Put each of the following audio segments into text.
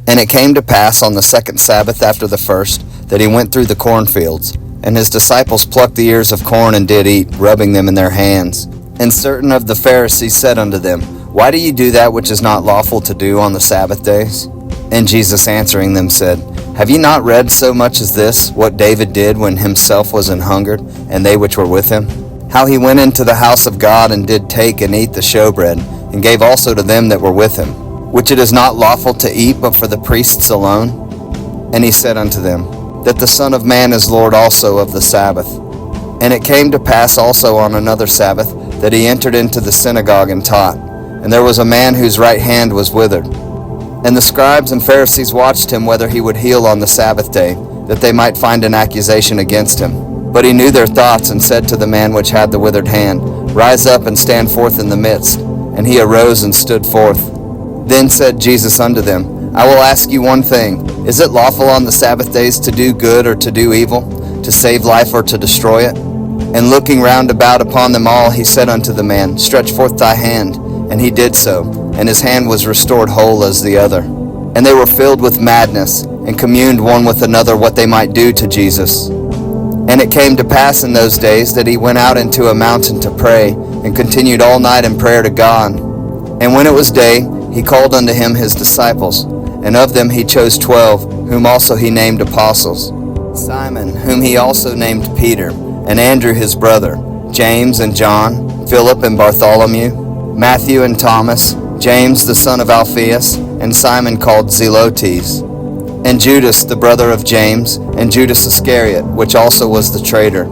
And it came to pass on the second Sabbath after the first, that he went through the cornfields. And his disciples plucked the ears of corn and did eat, rubbing them in their hands. And certain of the Pharisees said unto them, Why do ye do that which is not lawful to do on the Sabbath days? And Jesus answering them said, Have ye not read so much as this, what David did when himself was an hungered, and they which were with him? How he went into the house of God, and did take and eat the showbread, and gave also to them that were with him, which it is not lawful to eat but for the priests alone? And he said unto them, That the Son of Man is Lord also of the Sabbath. And it came to pass also on another Sabbath, that he entered into the synagogue and taught. And there was a man whose right hand was withered. And the scribes and Pharisees watched him whether he would heal on the Sabbath day, that they might find an accusation against him. But he knew their thoughts, and said to the man which had the withered hand, Rise up and stand forth in the midst. And he arose and stood forth. Then said Jesus unto them, I will ask you one thing. Is it lawful on the Sabbath days to do good or to do evil, to save life or to destroy it? And looking round about upon them all, he said unto the man, Stretch forth thy hand. And he did so, and his hand was restored whole as the other. And they were filled with madness, and communed one with another what they might do to Jesus. And it came to pass in those days that he went out into a mountain to pray, and continued all night in prayer to God. And when it was day, he called unto him his disciples, and of them he chose 12, whom also he named apostles: Simon, whom he also named Peter, and Andrew his brother, James and John, Philip and Bartholomew, Matthew and Thomas, James the son of Alphaeus, and Simon called Zelotes, and Judas the brother of James, and Judas Iscariot, which also was the traitor.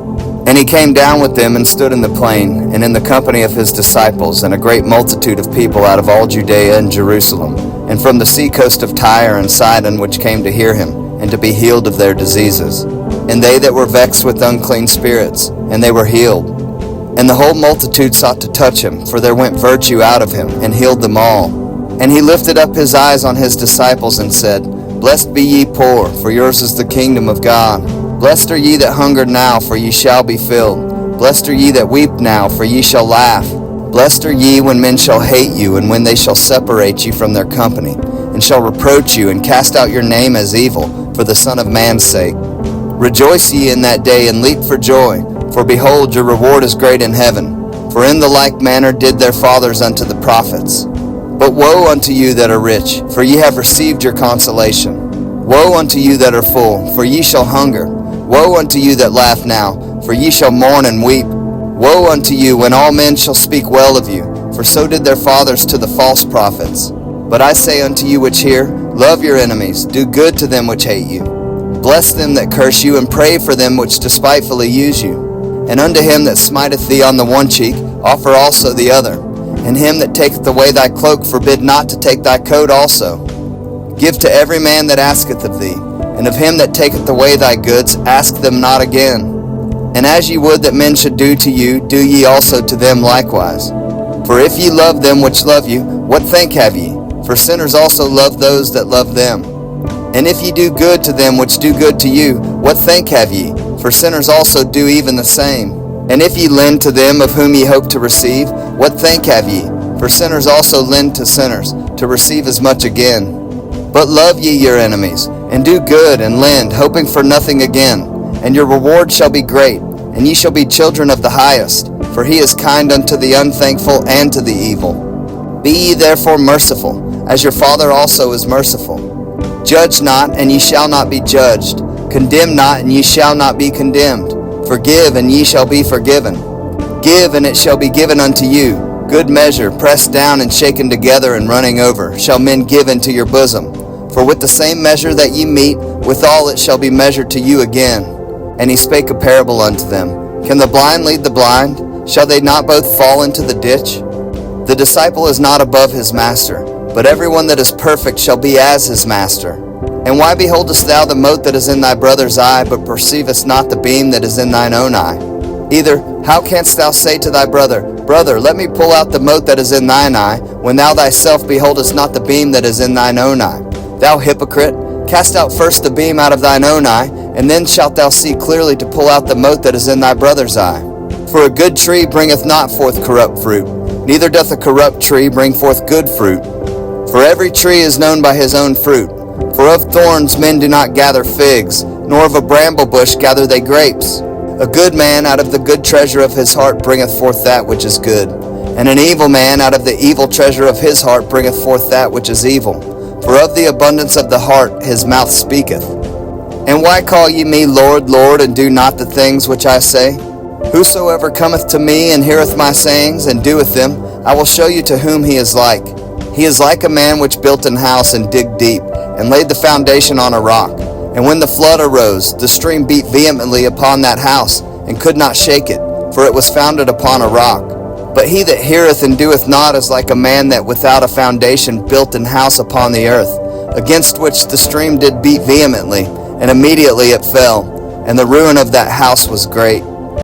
And he came down with them and stood in the plain, and in the company of his disciples, and a great multitude of people out of all Judea and Jerusalem, and from the sea coast of Tyre and Sidon, which came to hear him, and to be healed of their diseases. And they that were vexed with unclean spirits, and they were healed. And the whole multitude sought to touch him, for there went virtue out of him, and healed them all. And he lifted up his eyes on his disciples, and said, Blessed be ye poor, for yours is the kingdom of God. Blessed are ye that hunger now, for ye shall be filled. Blessed are ye that weep now, for ye shall laugh. Blessed are ye when men shall hate you, and when they shall separate you from their company, and shall reproach you, and cast out your name as evil, for the Son of Man's sake. Rejoice ye in that day, and leap for joy, for behold, your reward is great in heaven. For in the like manner did their fathers unto the prophets. But woe unto you that are rich, for ye have received your consolation. Woe unto you that are full, for ye shall hunger. Woe unto you that laugh now, for ye shall mourn and weep. Woe unto you when all men shall speak well of you, for so did their fathers to the false prophets. But I say unto you which hear, love your enemies, do good to them which hate you. Bless them that curse you, and pray for them which despitefully use you. And unto him that smiteth thee on the one cheek, offer also the other. And him that taketh away thy cloak, forbid not to take thy coat also. Give to every man that asketh of thee, and of him that taketh away thy goods, ask them not again. And as ye would that men should do to you, do ye also to them likewise. For if ye love them which love you, what thank have ye? For sinners also love those that love them. And if ye do good to them which do good to you, what thank have ye? For sinners also do even the same. And if ye lend to them of whom ye hope to receive, what thank have ye? For sinners also lend to sinners, to receive as much again. But love ye your enemies, and do good, and lend, hoping for nothing again. And your reward shall be great, and ye shall be children of the highest, for he is kind unto the unthankful and to the evil. Be ye therefore merciful, as your Father also is merciful. Judge not, and ye shall not be judged. Condemn not, and ye shall not be condemned. Forgive, and ye shall be forgiven. Give, and it shall be given unto you. Good measure, pressed down and shaken together and running over, shall men give into your bosom. For with the same measure that ye meet, withal it shall be measured to you again. And he spake a parable unto them. Can the blind lead the blind? Shall they not both fall into the ditch? The disciple is not above his master, but everyone that is perfect shall be as his master. And why beholdest thou the mote that is in thy brother's eye, but perceivest not the beam that is in thine own eye? Either, how canst thou say to thy brother, Brother, let me pull out the mote that is in thine eye, when thou thyself beholdest not the beam that is in thine own eye? Thou hypocrite, cast out first the beam out of thine own eye, and then shalt thou see clearly to pull out the mote that is in thy brother's eye. For a good tree bringeth not forth corrupt fruit, neither doth a corrupt tree bring forth good fruit. For every tree is known by his own fruit. For of thorns men do not gather figs, nor of a bramble bush gather they grapes. A good man out of the good treasure of his heart bringeth forth that which is good, and an evil man out of the evil treasure of his heart bringeth forth that which is evil. For of the abundance of the heart his mouth speaketh. And why call ye me Lord, Lord, and do not the things which I say? Whosoever cometh to me and heareth my sayings, and doeth them, I will show you to whom he is like. He is like a man which built an house and digged deep, and laid the foundation on a rock. And when the flood arose, the stream beat vehemently upon that house, and could not shake it, for it was founded upon a rock. But he that heareth and doeth not is like a man that without a foundation built an house upon the earth, against which the stream did beat vehemently, and immediately it fell, and the ruin of that house was great.